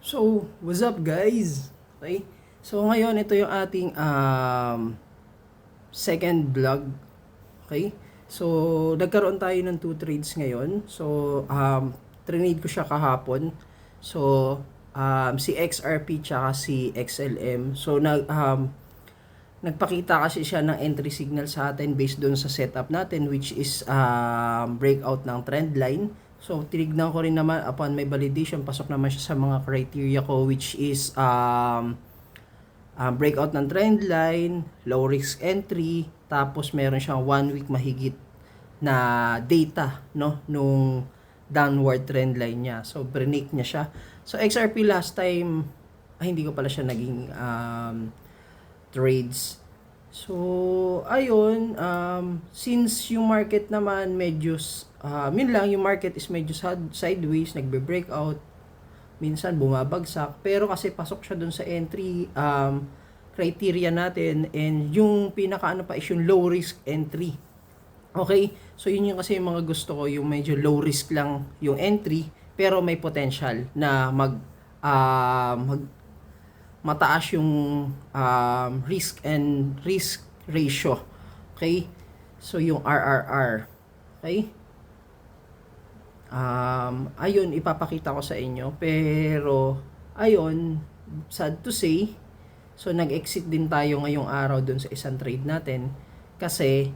So, what's up guys? Okay? So, ngayon ito yung ating second vlog. Okay? So, nagkaroon tayo ng 2 trades ngayon. So, trinade ko siya kahapon. So, si XRP tsaka si XLM. So, nagpakita kasi siya ng entry signal sa atin based doon sa setup natin, which is breakout ng trend line. So tinignan ko rin naman upon my validation, pasok naman siya sa mga criteria ko, which is breakout ng trend line, low risk entry, tapos meron siyang 1 week mahigit na data no nung downward trend line niya. So break niya siya. So XRP last time hindi ko pala siya naging trades. So, ayun, since yung market naman medyo, yun lang, yung market is medyo sideways, nagbe-breakout, minsan bumabagsak, pero kasi pasok siya dun sa entry criteria natin, and yung pinaka-ano pa is yung low risk entry. Okay? So, yun yung kasi yung mga gusto ko, yung medyo low risk lang yung entry, pero may potential na mataas yung risk and risk ratio. Okay? So, yung RRR. Okay? Ayun, ipapakita ko sa inyo. Pero, ayun, sad to say, so, nag-exit din tayo ngayong araw dun sa isang trade natin. Kasi,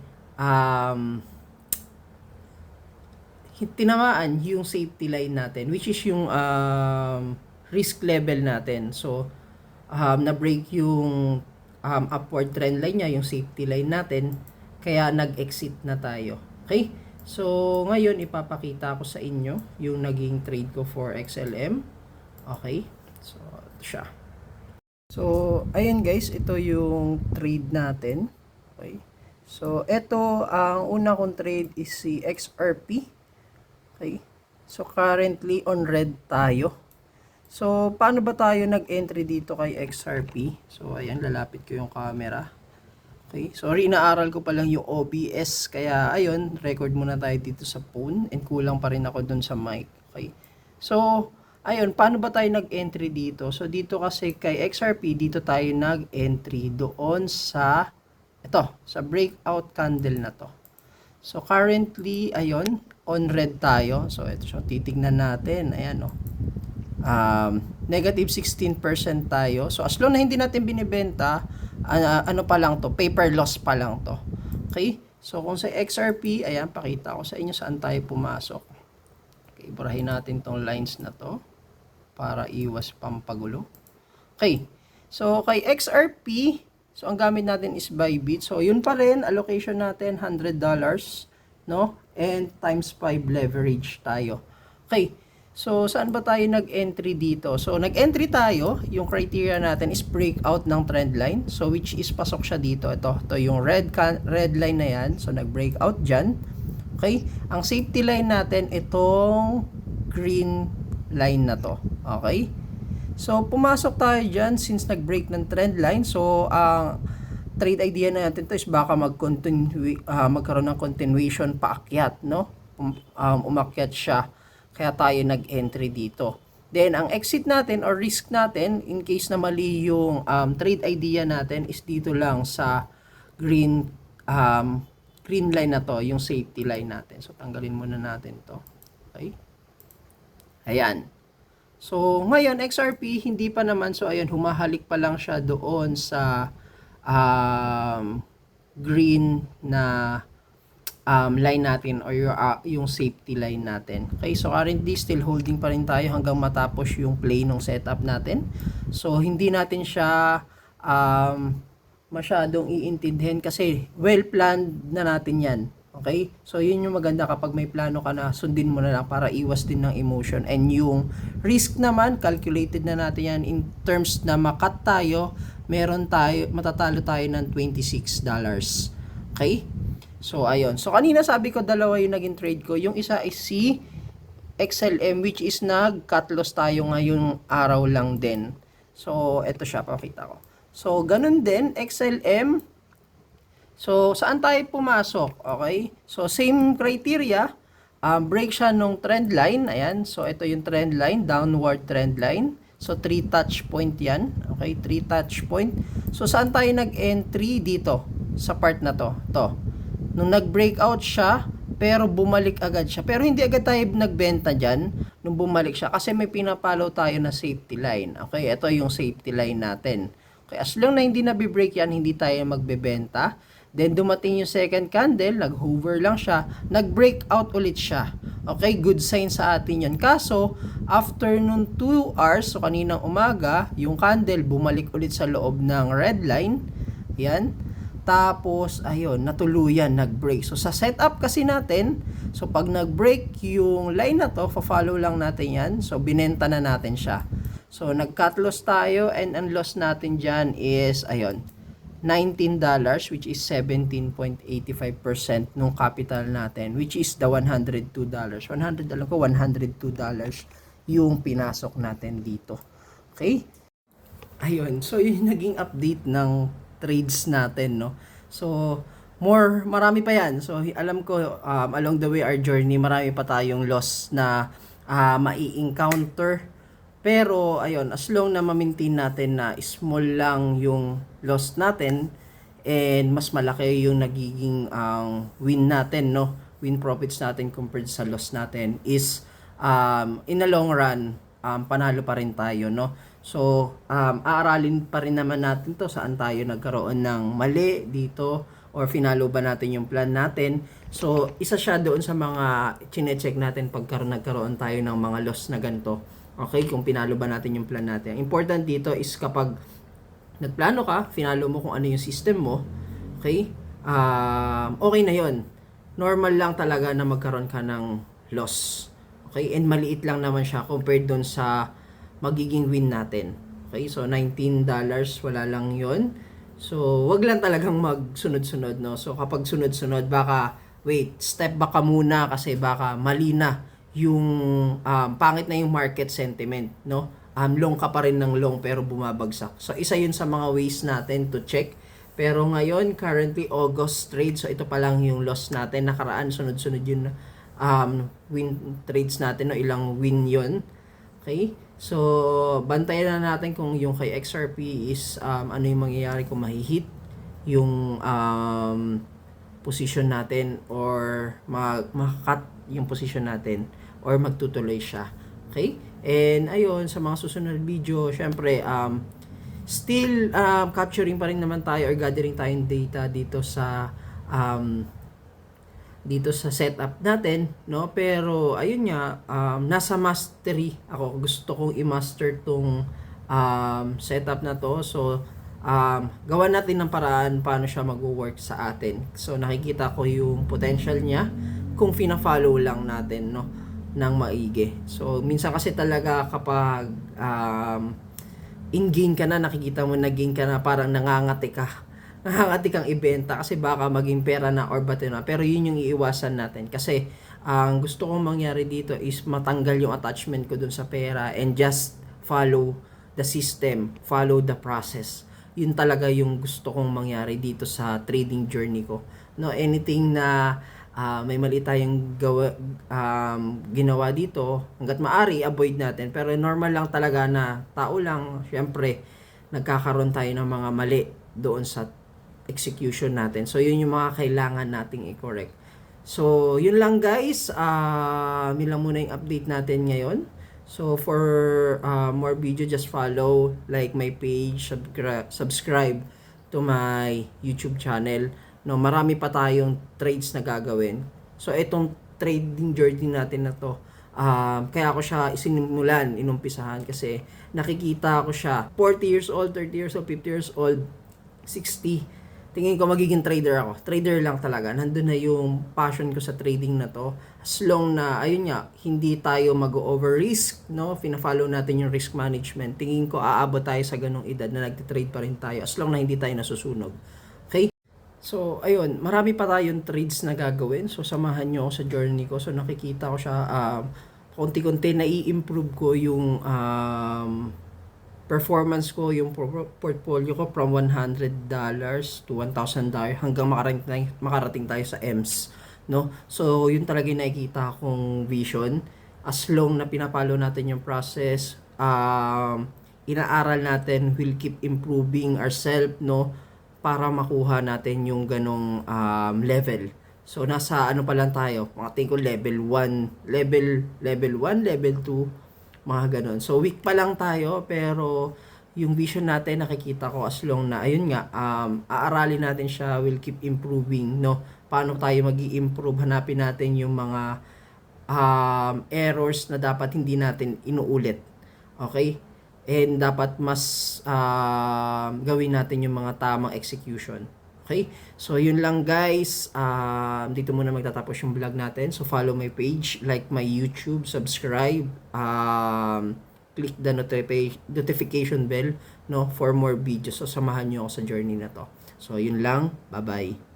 tinamaan yung safety line natin, which is yung risk level natin. So, na-break yung upward trend line niya, yung safety line natin, kaya nag-exit na tayo. Okay? So, ngayon ipapakita ko sa inyo yung naging trade ko for XLM. Okay? So, ito siya. So, ayun guys, ito yung trade natin. Okay? So, ito, ang una kong trade is si XRP. Okay? So, currently on red tayo. So, paano ba tayo nag-entry dito kay XRP? So, ayan, lalapit ko yung camera. Okay, sorry, inaaral ko pa lang yung OBS. Kaya, ayun, record muna tayo dito sa phone. And kulang pa rin ako dun sa mic. Okay. So, ayun, paano ba tayo nag-entry dito? So, dito kasi kay XRP, dito tayo nag-entry doon sa, ito, sa breakout candle na to. So, currently, ayun, on red tayo. So, ito siya, titignan natin. Ayan, negative 16% tayo. So, as long na hindi natin binibenta, ano pa lang to, paper loss pa lang to. Okay? So, kung sa XRP, ayan, pakita ko sa inyo saan tayo pumasok. Okay, burahin natin tong lines na to para iwas pampagulo. Okay. So, kay XRP, so, ang gamit natin is Bybit. So, yun pa rin, allocation natin, $100, no? And times 5 leverage tayo. Okay. So, saan ba tayo nag-entry dito? So, nag-entry tayo. Yung criteria natin is breakout ng trend line. So, which is pasok siya dito. Ito yung red line na yan. So, nag-breakout dyan. Okay? Ang safety line natin, itong green line na to. Okay? So, pumasok tayo dyan since nag-break ng trend line. So, ang trade idea na natin to is baka magkaroon ng continuation paakyat, no? Umakyat siya. Kaya tayo nag-entry dito. Then, ang exit natin or risk natin, in case na mali yung trade idea natin, is dito lang sa green line na to, yung safety line natin. So, tanggalin muna natin to. Okay? Ayan. So, ngayon, XRP, hindi pa naman. So, ayan, humahalik pa lang siya doon sa green na line natin or yung safety line natin. Okay, so currently still holding pa rin tayo hanggang matapos yung play ng setup natin. So, hindi natin siya masyadong iintindihin kasi well-planned na natin yan. Okay? So, yun yung maganda kapag may plano ka na, sundin mo na lang para iwas din ng emotion. And yung risk naman, calculated na natin yan in terms na makat tayo, matatalo tayo ng $26. Okay? So, ayun. So, kanina sabi ko dalawa yung naging trade ko. Yung isa is si XLM, which is nag-cut loss tayo ngayong araw lang din. So, eto siya, pakita ko. So, ganun din, XLM. So, saan tayo pumasok? Okay? So, same criteria. Break siya nung trend line. Ayan. So, ito yung trend line, downward trend line. So 3 touch point yan. Okay, 3 touch point. So saan tayo nag-entry? Dito, sa part na to. To. Nung nag-breakout siya, pero bumalik agad siya. Pero hindi agad tayo nagbenta dyan nung bumalik siya kasi may pinapalo tayo na safety line. Okay, ito yung safety line natin. Okay, as long na hindi nabibreak yan, hindi tayo magbebenta. Then dumating yung second candle, nag-hover lang siya, nag-breakout ulit siya. Okay, good sign sa atin yan. Kaso, after nung 2 hours, so kaninang umaga, yung candle bumalik ulit sa loob ng red line. Yan. Tapos, ayun, natuluyan, nag-break. So, sa setup kasi natin, so pag nag-break yung line na to, follow lang natin yan. So, binenta na natin siya. So, nag-cut loss tayo and ang loss natin dyan is, ayun, $19, which is 17.85% nung capital natin, which is the $102. Alam ko, $102 yung pinasok natin dito. Okay? Ayun, so yung naging update ng trades natin, no? So, marami pa yan. So, alam ko, along the way, our journey, marami pa tayong loss na mai-encounter. Pero, ayun, as long na ma-maintain natin na small lang yung loss natin and mas malaki yung nagiging win natin, no? Win profits natin compared sa loss natin is, in the long run, panalo pa rin tayo, no? So, aaralin pa rin naman natin to saan tayo nagkaroon ng mali dito or finalo ba natin yung plan natin. So, isa siya doon sa mga chine-check natin pag nagkaroon tayo ng mga loss na ganito. Okay, kung pinalo ba natin yung plan natin. Ang important dito is kapag nagplano ka, finalo mo kung ano yung system mo, okay, okay na yon. Normal lang talaga na magkaroon ka ng loss. Okay, and maliit lang naman siya compared doon sa magiging win natin. Okay, so $19, wala lang yon. So, wag lang talagang magsunod-sunod, no? So, kapag sunod-sunod, baka, wait, step back ka muna kasi baka mali na yung pangit na yung market sentiment, no? Long ka pa rin ng long pero bumabagsak. So, isa yun sa mga ways natin to check. Pero ngayon, currently August trade, so ito pa lang yung loss natin. Nakaraan, sunod-sunod yun win trades natin, no? Ilang win yun. Okay? So, bantayan na natin kung yung kay XRP is ano yung mangyayari kung mahihit yung position natin or makakat yung position natin or magtutuloy siya. Okay? And ayun, sa mga susunod video, syempre, still capturing pa rin naman tayo or gathering tayong data dito sa setup natin, no? Pero ayun nga, nasa mastery ako. Gusto kong i-master tong setup na to. So, gawan natin ng paraan paano siya mag-work sa atin. So, nakikita ko yung potential niya kung fina-follow lang natin, no, ng maigi. So, minsan kasi talaga kapag in-gain ka na, nakikita mo na-gain ka na, parang nangangati kang ibenta kasi baka maging pera na or bato na. Pero yun yung iiwasan natin kasi ang gusto kong mangyari dito is matanggal yung attachment ko dun sa pera and just follow the system, follow the process. Yun talaga yung gusto kong mangyari dito sa trading journey ko. No, anything na may mali tayong ginawa dito, hanggat maaari, avoid natin. Pero normal lang talaga na tao lang, syempre, nagkakaroon tayo ng mga mali doon sa execution natin. So, yun yung mga kailangan nating i-correct. So, yun lang guys. Yun lang muna yung update natin ngayon. So, for more video, just follow, like my page, subscribe to my YouTube channel. No, marami pa tayong trades na gagawin. So, itong trading journey natin na to, kaya ako siya isinimulan, inumpisahan kasi nakikita ko siya 40 years old, 30 years old, 50 years old, 60. Tingin ko magiging trader ako. Trader lang talaga. Nandun na yung passion ko sa trading na to. As long na, ayun nga, hindi tayo mag-over risk, no? Fina-follow natin yung risk management. Tingin ko aabot tayo sa ganung edad na nagtitrade pa rin tayo as long na hindi tayo nasusunog. Okay? So, ayun, marami pa tayong trades na gagawin. So, samahan nyo ako sa journey ko. So, nakikita ko siya, konti-konti na-i-improve ko yung performance ko, yung portfolio ko from $100 to $1,000 hanggang makarating tayo sa EMS, no? So, yun talaga yung nakikita kong vision. As long na pinapalo natin yung process, inaaral natin, we'll keep improving ourselves, no, para makuha natin yung ganong level. So nasa ano pa lang tayo, mga tingin ko level 1, level 1, level 2, mga ganon. So weak pa lang tayo, pero yung vision natin nakikita ko as long na ayun nga, aaralin natin siya, will keep improving, no. Paano tayo magi-improve, hanapin natin yung mga errors na dapat hindi natin inuulit. Okay? And dapat mas gawin natin yung mga tamang execution. Okay? So, yun lang guys. Dito muna magtatapos yung vlog natin. So, follow my page, like my YouTube, subscribe, click the notification bell, no, for more videos. So, samahan nyo ako sa journey na to. So, yun lang. Bye-bye.